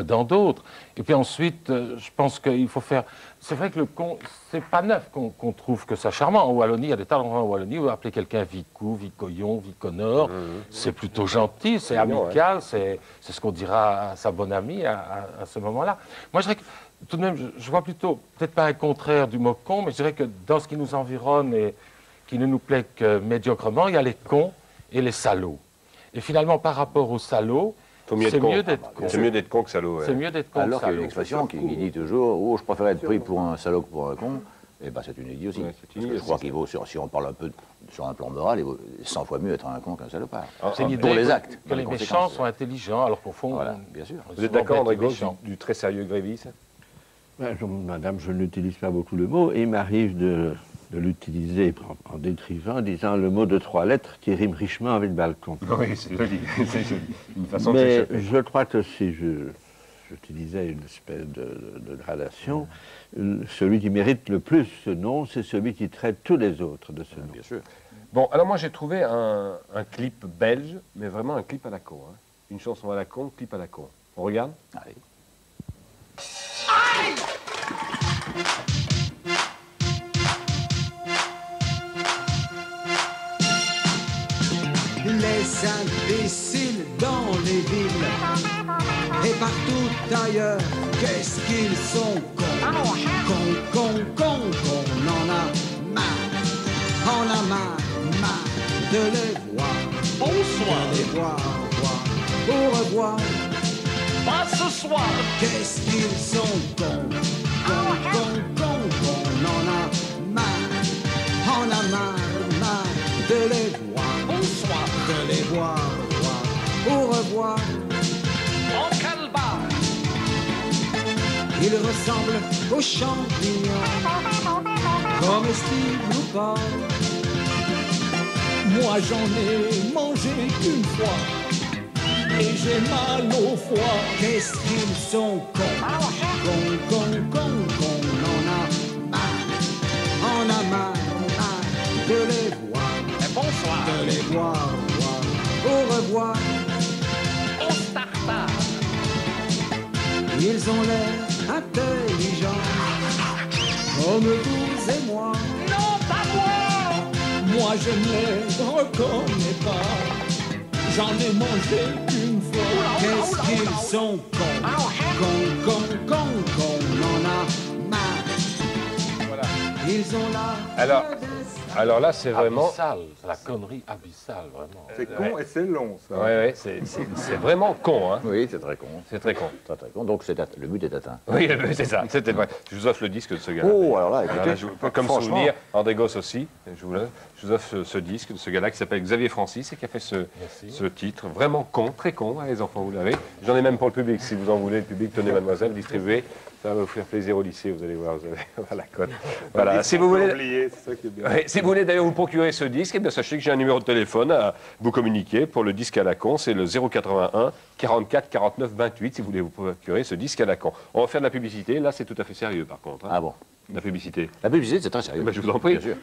dans d'autres. Et puis ensuite, je pense qu'il faut faire... C'est vrai que le con, c'est pas neuf qu'on trouve que ça charmant. En Wallonie, il y a des tas d'endroits en Wallonie où vous appelez quelqu'un Vicou, Vicoyon, Viconor. C'est plutôt gentil, c'est amical, c'est ce qu'on dira à sa bonne amie à ce moment-là. Moi, je dirais que tout de même, je vois plutôt, peut-être pas un contraire du mot con, mais je dirais que dans ce qui nous environne et qui ne nous plaît que médiocrement, il y a les cons et les salauds. Et finalement, par rapport aux salauds, c'est mieux d'être con. C'est mieux d'être con que salaud. C'est mieux d'être con que salaud. Alors qu'il y a une expression qui dit toujours « Oh, je préfère être pris pour un salaud que pour un con », eh bien, c'est une idiotie. Je crois qu'il vaut, si on parle un peu sur un plan moral, il vaut 100 fois mieux être un con qu'un salopard. C'est l'idée pour les actes. Que les méchants sont intelligents, alors qu'au fond... Voilà, bien sûr. Vous êtes d'accord, André Gauche, du très sérieux Grévis? Madame, je n'utilise pas beaucoup le mot, et il m'arrive de l'utiliser en décrivant, en disant le mot de 3 lettres qui rime richement avec le balcon. Oui, c'est joli. C'est joli. Une façon mais je crois que si je j'utilisais une espèce de gradation, celui qui mérite le plus ce nom, c'est celui qui traite tous les autres de ce nom. Bien sûr. Bon, alors moi j'ai trouvé un clip belge, mais vraiment un clip à la con. Hein. Une chanson à la con, clip à la con. On regarde? Allez. Les imbéciles dans les villes et partout ailleurs, qu'est-ce qu'ils sont cons, on en a marre de les voir. Bonsoir. De les voir, au revoir. Pas ce soir. Qu'est-ce qu'ils sont cons, on en a marre de les voir. Bonsoir. De les voir, au revoir. En calbar. Ils ressemblent aux champignons, comestibles ou pas. Moi j'en ai mangé qu'une fois et j'ai mal au foie. Qu'est-ce qu'ils sont cons, on a marre de les voir. Bonsoir. De les voir, au revoir. Au starta. Ils ont l'air intelligents, comme vous et moi. Non, pas moi. Moi je ne les reconnais pas. J'en ai mangé qu'une fois. Qu'est-ce qu'ils sont cons, on en a marre. Voilà. Ils ont là. Alors là, c'est vraiment... Abyssal, c'est la connerie abyssale, vraiment. C'est con et c'est long, ça. Oui, c'est vraiment con. Hein. Oui, c'est très con. C'est très con. Très, très con. Donc le but est atteint. Oui, c'est ça. C'était vrai. Je vous offre le disque de ce gars-là. Oh, alors là, écoutez, comme souvenir, André Gosse aussi, je vous offre ce disque de ce gars-là qui s'appelle Xavier Francis et qui a fait ce titre. Vraiment con, très con, hein, les enfants, vous l'avez. J'en ai même pour le public, si vous en voulez, le public, tenez mademoiselle, distribuez. Ça va vous faire plaisir au lycée, vous allez voir, vous allez la cote. Voilà, si vous voulez... Si vous voulez d'ailleurs vous procurer ce disque, eh bien, sachez que j'ai un numéro de téléphone à vous communiquer pour le disque à la con, c'est le 081 44 49 28 si vous voulez vous procurer ce disque à la con. On va faire de la publicité, là c'est tout à fait sérieux par contre. Hein. Ah bon? La publicité. La publicité c'est très sérieux. Ben, je vous en prie. Bien sûr.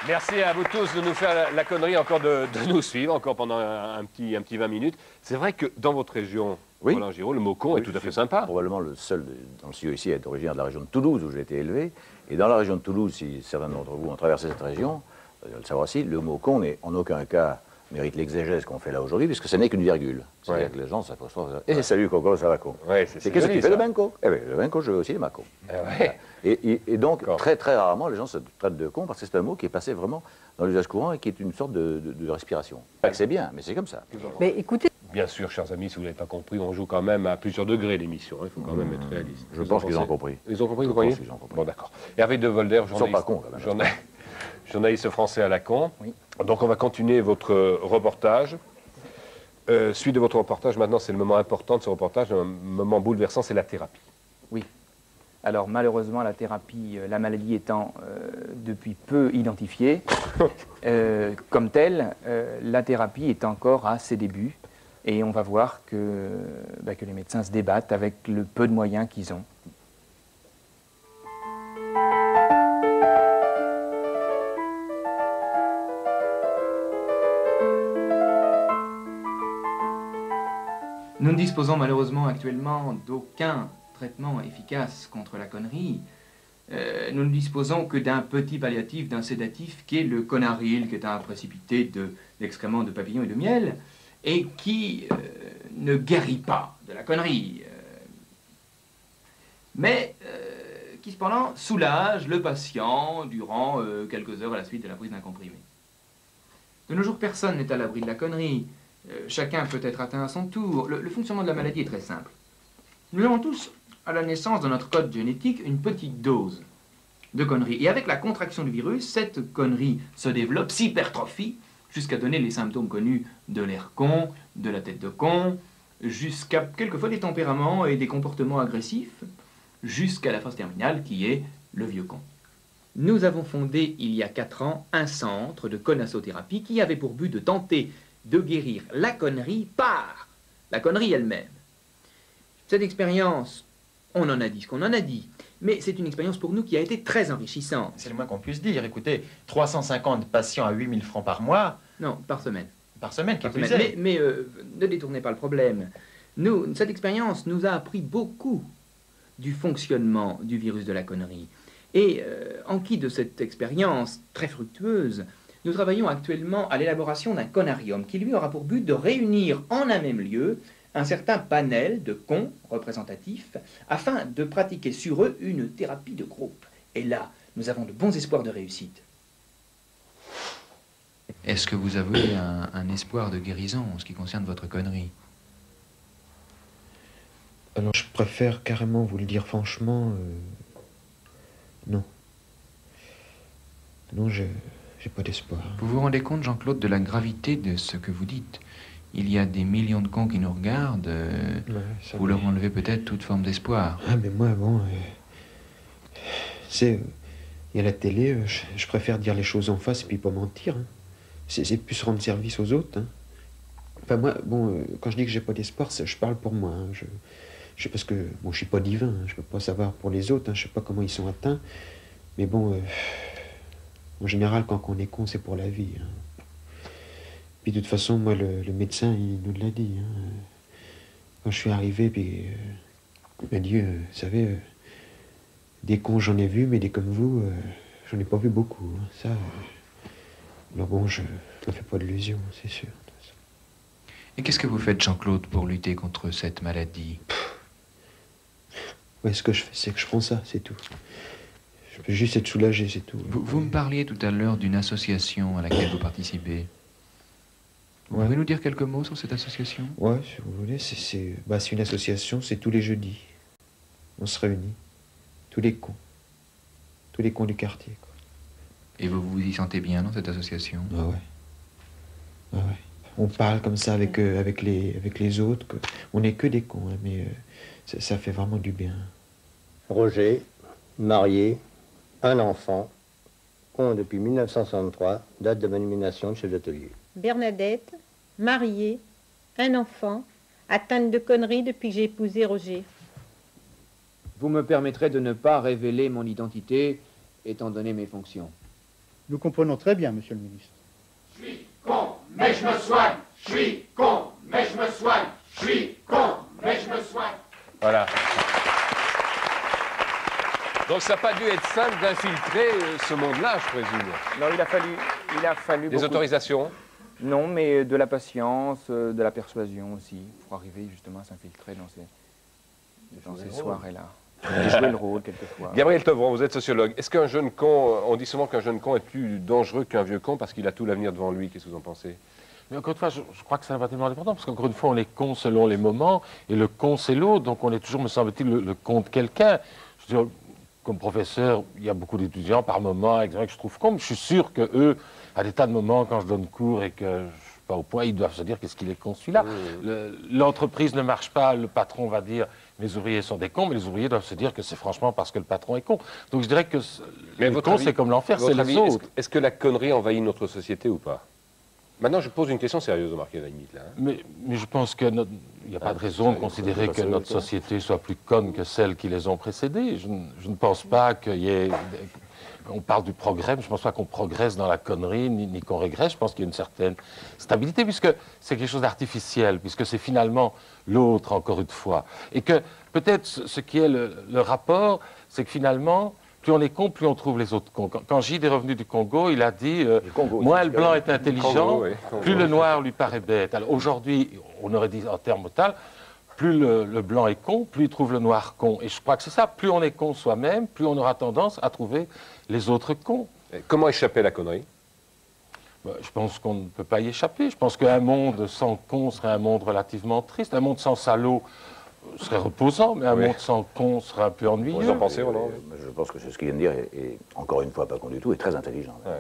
Merci à vous tous de nous faire la connerie encore de nous suivre, encore pendant un petit 20 minutes. C'est vrai que dans votre région, Roland Giraud, le mot con est tout à fait sympa. Probablement le seul dans le studio ici est originaire de la région de Toulouse où j'ai été élevé. Et dans la région de Toulouse, si certains d'entre vous ont traversé cette région, vous allez le savoir aussi, le mot con n'est en aucun cas mérite l'exégèse qu'on fait là aujourd'hui, puisque ce n'est qu'une virgule. C'est-à-dire que les gens s'aperçoivent. Eh, salut Coco, ça va con. C'est qu'est-ce qu'il fait le banco? Eh bien, le banco, je veux aussi les macos. Et donc, très très rarement, les gens se traitent de con parce que c'est un mot qui est passé vraiment dans l'usage courant et qui est une sorte de respiration. C'est bien, mais c'est comme ça. Mais écoutez. Bien sûr, chers amis, si vous n'avez pas compris, on joue quand même à plusieurs degrés l'émission. Il faut quand même être réaliste. Je pense qu'ils ont compris. Ils ont compris, vous croyez? Bon, d'accord. Hervé de Volder, journaliste français à la con. Oui. Donc on va continuer votre reportage. Suite de votre reportage, maintenant c'est le moment important de ce reportage, un moment bouleversant, c'est la thérapie. Oui. Alors malheureusement, la thérapie, la maladie étant depuis peu identifiée, comme telle, la thérapie est encore à ses débuts. Et on va voir que les médecins se débattent avec le peu de moyens qu'ils ont. Nous ne disposons malheureusement actuellement d'aucun traitement efficace contre la connerie. Nous ne disposons que d'un petit palliatif, d'un sédatif qui est le Conaril, qui est un précipité d'excréments de papillons et de miel, et qui ne guérit pas de la connerie, mais qui cependant soulage le patient durant quelques heures à la suite de la prise d'un comprimé. De nos jours, personne n'est à l'abri de la connerie. Chacun peut être atteint à son tour. Le fonctionnement de la maladie est très simple. Nous avons tous, à la naissance de notre code génétique, une petite dose de connerie. Et avec la contraction du virus, cette connerie se développe, s'hypertrophie, jusqu'à donner les symptômes connus de l'air con, de la tête de con, jusqu'à quelquefois des tempéraments et des comportements agressifs, jusqu'à la phase terminale qui est le vieux con. Nous avons fondé il y a 4 ans un centre de connassothérapie qui avait pour but de tenter de guérir la connerie par la connerie elle-même. Cette expérience, on en a dit ce qu'on en a dit, mais c'est une expérience pour nous qui a été très enrichissante. C'est le moins qu'on puisse dire. Écoutez, 350 patients à 8 000 francs par mois. Non, par semaine. Par semaine, qui plus semaine. est. Mais ne détournez pas le problème. Cette expérience nous a appris beaucoup du fonctionnement du virus de la connerie. Et en qui de cette expérience très fructueuse, nous travaillons actuellement à l'élaboration d'un conarium qui lui aura pour but de réunir en un même lieu un certain panel de cons représentatifs afin de pratiquer sur eux une thérapie de groupe. Et là, nous avons de bons espoirs de réussite. Est-ce que vous avez un espoir de guérison en ce qui concerne votre connerie? Alors, je préfère carrément vous le dire franchement, non. Non, j'ai pas d'espoir. Vous vous rendez compte, Jean-Claude, de la gravité de ce que vous dites? Il y a des millions de cons qui nous regardent. Vous leur enlevez peut-être toute forme d'espoir. Ah, mais moi, bon... il y a la télé, je préfère dire les choses en face et puis pas mentir. Hein. C'est plus rendre service aux autres. Hein. Enfin, moi, bon, quand je dis que j'ai pas d'espoir, je parle pour moi. Hein. Parce que, bon, je suis pas divin, hein. Je peux pas savoir pour les autres, hein. Je sais pas comment ils sont atteints. Mais bon, en général, quand on est con, c'est pour la vie. Hein. Puis de toute façon, moi, le médecin, il nous l'a dit. Hein. Quand je suis arrivé, puis il m'a dit, vous savez, des cons, j'en ai vu, mais des comme vous, j'en ai pas vu beaucoup. Hein. Ça, alors bon, je me fais pas d'illusions, c'est sûr. Et qu'est-ce que vous faites, Jean-Claude, pour lutter contre cette maladie? Ouais, ce que je fais, c'est que je prends ça, c'est tout. Je peux juste être soulagé, c'est tout. Vous me parliez tout à l'heure d'une association à laquelle vous participez. Vous pouvez nous dire quelques mots sur cette association? Ouais, si vous voulez, c'est une association, c'est tous les jeudis. On se réunit. Tous les cons du quartier, quoi. Et vous vous y sentez bien dans cette association? Ah ouais. Ah ouais. On parle comme ça avec les autres. On n'est que des cons, hein, mais ça fait vraiment du bien. Roger, marié, un enfant, con depuis 1963, date de ma nomination de chef d'atelier. Bernadette, mariée, un enfant, atteinte de conneries depuis que j'ai épousé Roger. Vous me permettrez de ne pas révéler mon identité, étant donné mes fonctions. Nous comprenons très bien, monsieur le ministre. Je suis con, mais je me soigne. Je suis con, mais je me soigne. Je suis con, mais je me soigne. Voilà. Donc ça n'a pas dû être simple d'infiltrer ce monde-là, je présume. Non, il a fallu des autorisations? Non, mais de la patience, de la persuasion aussi, pour arriver justement à s'infiltrer dans ces soirées-là. Et jouer le rôle, quelquefois. Gabriel Tevron, vous êtes sociologue. Est-ce qu'un jeune con, on dit souvent qu'un jeune con est plus dangereux qu'un vieux con parce qu'il a tout l'avenir devant lui? Qu'est-ce que vous en pensez? Mais encore une fois, je crois que c'est pas tellement important, parce qu'encore une fois, on est con selon les moments, et le con, c'est l'autre, donc on est toujours, me semble-t-il, le con de quelqu'un. Je veux dire, comme professeur, il y a beaucoup d'étudiants par moment, que je trouve con, mais je suis sûr qu'eux, à des tas de moments, quand je donne cours et que je ne suis pas au point, ils doivent se dire qu'est-ce qu'il est con celui-là. L'entreprise ne marche pas, le patron va dire mes ouvriers sont des cons, mais les ouvriers doivent se dire que c'est franchement parce que le patron est con. Donc je dirais que le con, c'est comme l'enfer, c'est les autres. Est-ce que la connerie envahit notre société ou pas? Maintenant, je pose une question sérieuse, Omar Kévagnic, là. Mais je pense qu'il n'y a pas de raison de considérer que notre société soit plus conne que celles qui les ont précédées. Je ne pense pas qu'il y ait... On parle du progrès, mais je ne pense pas qu'on progresse dans la connerie, ni qu'on régresse. Je pense qu'il y a une certaine stabilité, puisque c'est quelque chose d'artificiel, puisque c'est finalement l'autre, encore une fois. Et que peut-être ce qui est le rapport, c'est que finalement... Plus on est con, plus on trouve les autres cons. Quand Gide est revenu du Congo, il a dit moins le blanc est intelligent, plus le noir lui paraît bête. Alors aujourd'hui, on aurait dit en termes totaux, plus le blanc est con, plus il trouve le noir con. Et je crois que c'est ça. Plus on est con soi-même, plus on aura tendance à trouver les autres cons. Et comment échapper à la connerie? Je pense qu'on ne peut pas y échapper. Je pense qu'un monde sans cons serait un monde relativement triste. Un monde sans salauds serait reposant, mais un monde sans con serait un peu ennuyeux. Vous en pensez, Roland? Je pense que c'est ce qu'il vient de dire, et encore une fois, pas con du tout, et très intelligent. Ouais.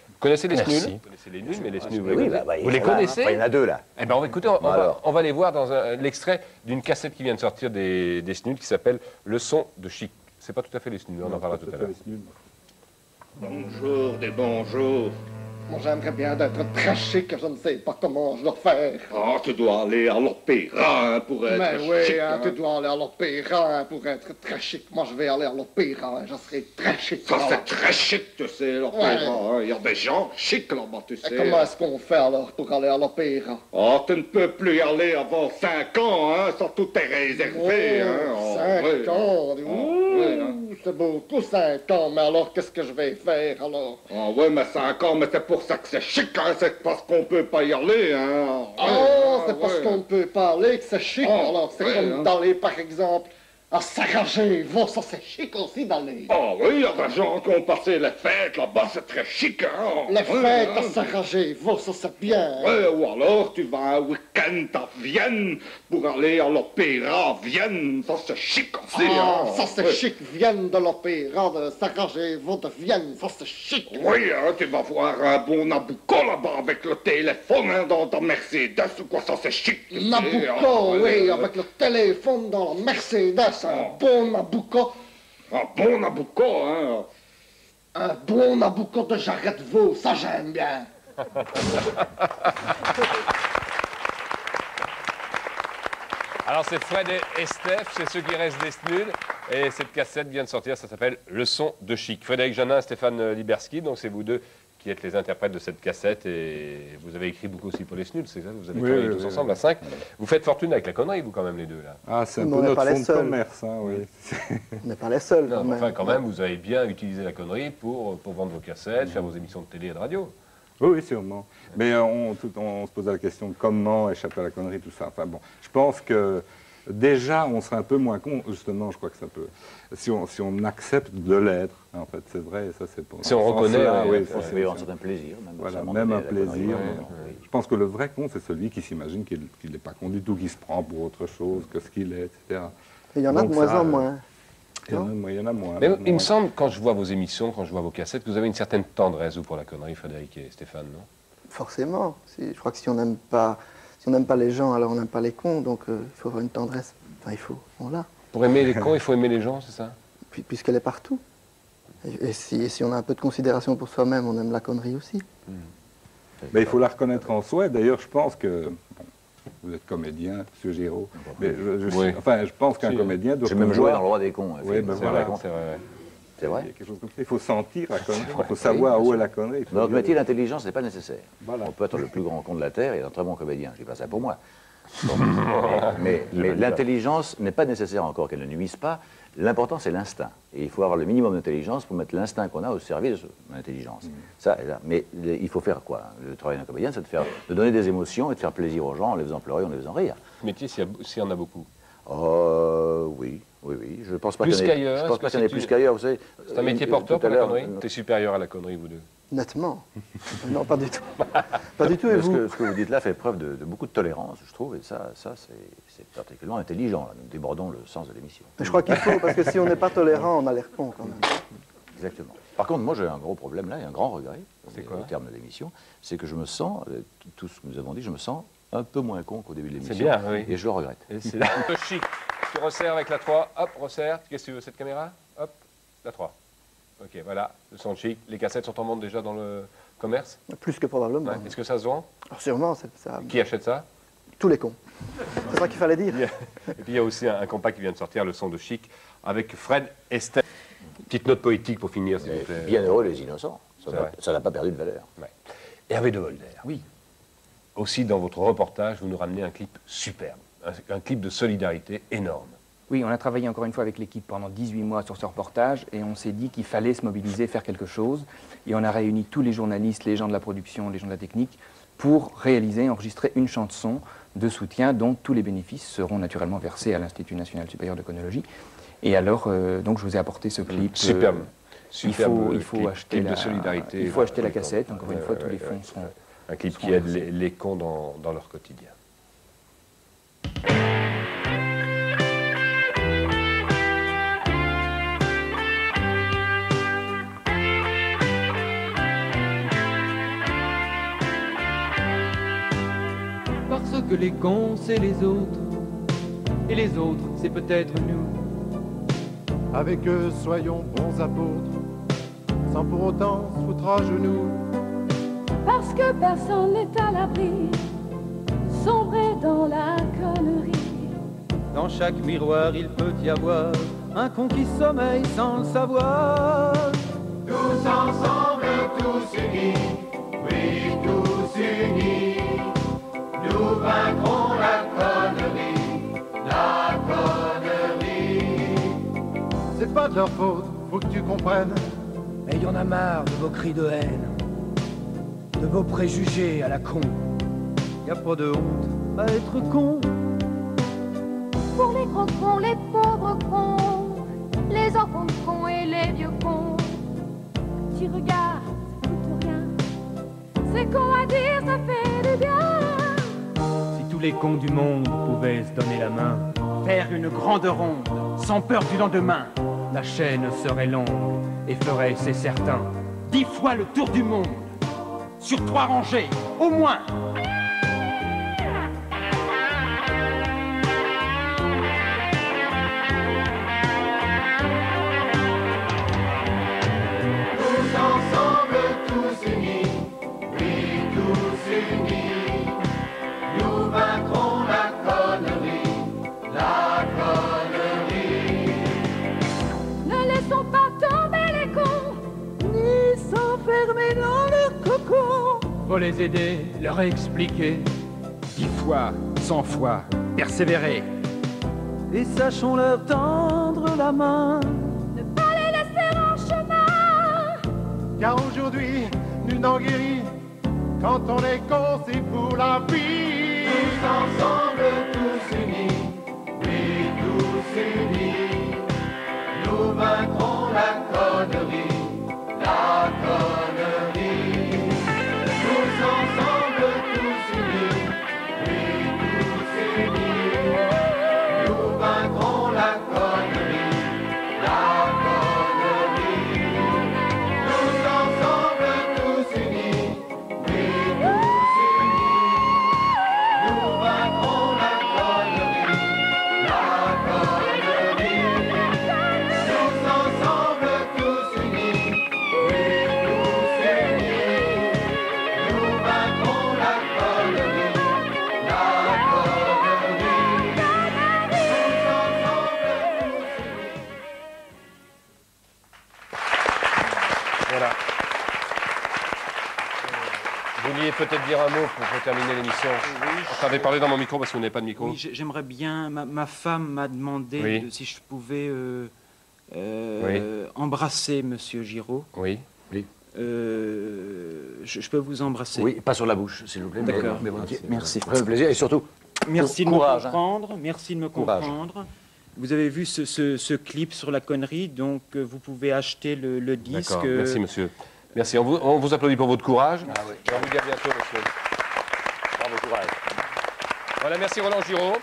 Vous connaissez les SNUL? Vous connaissez les nuls, mais les SNUL, vous les connaissez? Il y en a deux, là. Eh bien, écoutez, on va les voir dans l'extrait d'une cassette qui vient de sortir des SNUL qui s'appelle « Leçon de chic ». C'est pas tout à fait les SNUL, on en parlera tout à l'heure. Bonjour des bonjours. Moi, j'aimerais bien d'être très chic, je ne sais pas comment je dois faire. Ah, tu dois aller à l'opéra hein, pour être Mais chic. oui, hein, tu dois aller à l'opéra hein, pour être très chic. Moi, je vais aller à l'opéra, hein, je serai très chic. Ça, c'est très chic, tu sais, l'opéra. Il y a des gens chics là-bas, tu sais. Et comment est-ce qu'on fait alors pour aller à l'opéra? Ah, tu ne peux plus y aller avant 5 ans, hein, ça tout est réservé. Oh, 5 ans, c'est beaucoup 5 ans, mais alors qu'est-ce que je vais faire alors? Ah ouais, mais 5 ans, mais c'est pour ça que c'est chic, hein, c'est parce qu'on peut pas y aller, hein. C'est parce qu'on ne peut pas aller que c'est chic, alors c'est comme d'aller par exemple à Sarajevo, ça c'est chic aussi d'aller. Ah oui, il y a des gens qui ont passé les fêtes là-bas, c'est très chic, hein. Les fêtes à Sarajevo, ça c'est bien. Ouais, ou alors tu vas un week-end à Vienne pour aller à l'opéra à Vienne, ça c'est chic aussi, hein. Ça c'est chic, Vienne de l'opéra de Sarajevo de Vienne, ça c'est chic. Oui, hein, tu vas voir un bon Nabucco là-bas avec le téléphone hein, dans ta Mercedes ou quoi, ça c'est chic. Nabucco, oui, avec le téléphone dans la Mercedes. Un bon Nabucco. Un bon Nabucco, hein. Un bon Nabucco de Jarret Vaux, ça j'aime bien. Alors c'est Fred et Steph, c'est ceux qui restent des snuds. Et cette cassette vient de sortir, ça s'appelle Leçon de chic. Frédéric Janin, Stéphane Liberski, donc c'est vous deux qui êtes les interprètes de cette cassette et vous avez écrit beaucoup aussi pour les snuds, c'est ça? Vous avez travaillé tous ensemble à 5. Vous faites fortune avec la connerie, vous quand même les deux là. Ah, c'est un peu notre fonds de commerce, hein, oui. On n'est pas les seuls. Non, mais enfin quand même, vous avez bien utilisé la connerie pour vendre vos cassettes, faire vos émissions de télé et de radio. Oui, sûrement. Mais on se posait la question comment échapper à la connerie, tout ça. Enfin bon, je pense que déjà, on serait un peu moins con, justement, je crois que ça peut... Si on accepte de l'être, en fait, c'est vrai, et ça c'est pour... Si on reconnaît... Oui, on a un plaisir. Voilà, même un plaisir. Je pense que le vrai con, c'est celui qui s'imagine qu'il n'est pas con du tout, qui se prend pour autre chose que ce qu'il est, etc. Il y en a de moins en moins. Il y en a moins. Mais il me semble, quand je vois vos émissions, quand je vois vos cassettes, que vous avez une certaine tendresse, vous, pour la connerie, Frédéric et Stéphane, non? Forcément. Je crois que si on n'aime pas les gens, alors on n'aime pas les cons, donc il faut avoir une tendresse. Enfin, il faut, on l'a. Pour aimer les cons, il faut aimer les gens, c'est ça? Puisqu'elle est partout. Et si on a un peu de considération pour soi-même, on aime la connerie aussi. Mais il faut la reconnaître en soi. D'ailleurs, je pense que... Bon, vous êtes comédien, M. Giraud. Mais je pense qu'un comédien doit... J'ai même joué dans Le Roi des cons. Oui, ben voilà. C'est vrai. Il y a quelque chose comme ça. Il faut sentir la connerie, il faut savoir où est la connerie. Dans notre métier, l'intelligence n'est pas nécessaire. Voilà. On peut être le plus grand con de la Terre et un très bon comédien. Je dis pas ça pour moi. Bon, mais l'intelligence n'est pas nécessaire encore qu'elle ne nuise pas. L'important, c'est l'instinct. Et il faut avoir le minimum d'intelligence pour mettre l'instinct qu'on a au service de l'intelligence. Ça, mais il faut faire quoi? Le travail d'un comédien, c'est de donner des émotions et de faire plaisir aux gens en les faisant pleurer, en les faisant rire. Métier, s'il y en a beaucoup. Oui. Je pense pas plus qu'il y en ait plus qu'ailleurs. C'est un métier porteur pour la connerie? T'es supérieur à la connerie, vous deux? Nettement. Non, pas du tout. Pas du tout, et vous? Ce que vous dites là fait preuve de beaucoup de tolérance, je trouve, et ça c'est particulièrement intelligent. Là. Nous débordons le sens de l'émission. Je crois qu'il faut, parce que si on n'est pas tolérant, on a l'air con quand même. Exactement. Par contre, moi j'ai un gros problème là, et un grand regret, au terme de l'émission, c'est que je me sens, tout ce que nous avons dit, je me sens un peu moins con qu'au début de l'émission. C'est bien, oui. Et je le regrette. C'est là. Chic. Tu resserres avec la 3, hop, resserre. Qu'est-ce que tu veux, cette caméra? Hop, la 3. Ok, voilà, le son chic. Les cassettes sont en vente déjà dans le commerce? Plus que probablement. Ouais. Est-ce que ça se vend? Alors, sûrement. Ça... Qui achète ça? Tous les cons. C'est ça qu'il fallait dire. Et puis il y a aussi un compact qui vient de sortir, le son de chic, avec Fred et Steph. Petite note poétique pour finir, s'il vous plaît. Bien heureux les innocents. Ça n'a pas perdu de valeur. Ouais. Hervé de Volder. Oui. Aussi, dans votre reportage, vous nous ramenez un clip superbe. Un clip de solidarité énorme. Oui, on a travaillé encore une fois avec l'équipe pendant 18 mois sur ce reportage et on s'est dit qu'il fallait se mobiliser, faire quelque chose. Et on a réuni tous les journalistes, les gens de la production, les gens de la technique pour réaliser, enregistrer une chanson de soutien dont tous les bénéfices seront naturellement versés à l'Institut national supérieur de conologie. Et alors, donc je vous ai apporté ce clip. Superbe. Il faut acheter la solidarité. Il faut acheter la cassette. Encore une fois, tous les fonds seront... Un clip qui aide les cons dans leur quotidien. Parce que les cons, c'est les autres, et les autres, c'est peut-être nous. Avec eux, soyons bons apôtres, sans pour autant se foutre à genoux. parce que personne n'est à l'abri, sombrer dans la connerie. Dans chaque miroir, il peut y avoir un con qui sommeille sans le savoir. Tous ensemble, tous unis, oui, tous unis, nous vaincrons la connerie, la connerie. C'est pas de leur faute, faut que tu comprennes. Mais il y en a marre de vos cris de haine, de vos préjugés à la con. Y a pas de honte à être con. Pour les gros cons, les pauvres cons, les enfants de cons et les vieux cons. Tu regardes, ça coûte rien. C'est con à dire, ça fait du bien. Si tous les cons du monde pouvaient se donner la main, faire une grande ronde, sans peur du lendemain, la chaîne serait longue et ferait, c'est certain, 10 fois le tour du monde, sur 3 rangées, au moins. Faut les aider, leur expliquer, 10 fois, 100 fois, persévérer. Et sachons leur tendre la main, ne pas les laisser en chemin. Car aujourd'hui, nul n'en guérit. Quand on est con, c'est pour la vie. Tous ensemble, tous unis, oui, tous unis, nous vaincrons la connerie, la connerie. Tous ensemble, tous unis, oui, tous unis, nous vaincrons la connerie, la connerie. Tous ensemble, tous unis, oui, tous unis, nous vaincrons la connerie, la connerie. Tous ensemble, tous unis, oui, tous unis, nous vaincrons la connerie, la connerie. Tous ensemble, tous unis. Voilà. Vous vouliez peut-être dire un mot pour terminer l'émission. Je t'avais parlé dans mon micro parce qu'on n'avait pas de micro. Oui, j'aimerais bien. Ma femme m'a demandé si je pouvais embrasser Monsieur Giraud. Oui. Oui. Je peux vous embrasser. Oui, pas sur la bouche, s'il vous plaît. D'accord. Mais volontiers. Merci. Ça fait plaisir et surtout, Merci de courage, me comprendre. Merci de me comprendre. Vous avez vu ce clip sur la connerie, donc vous pouvez acheter le disque. D'accord, merci monsieur. Merci, on vous applaudit pour votre courage. Ah oui. Et on vous dit à bientôt monsieur. Bravo, courage. Voilà, merci Roland Giraud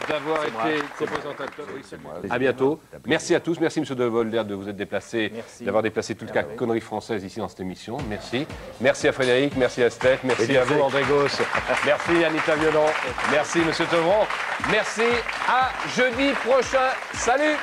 d'avoir été co-présentateur. Oui, c'est moi. À bientôt. Merci à tous. Merci, M. de Volder, de vous être déplacé, d'avoir déplacé toute la connerie française ici dans cette émission. Merci. Merci à Frédéric, merci à Steph, merci à vous, André Goss. Merci, Anita Violon. Merci, M. Tevron. Merci. À jeudi prochain. Salut.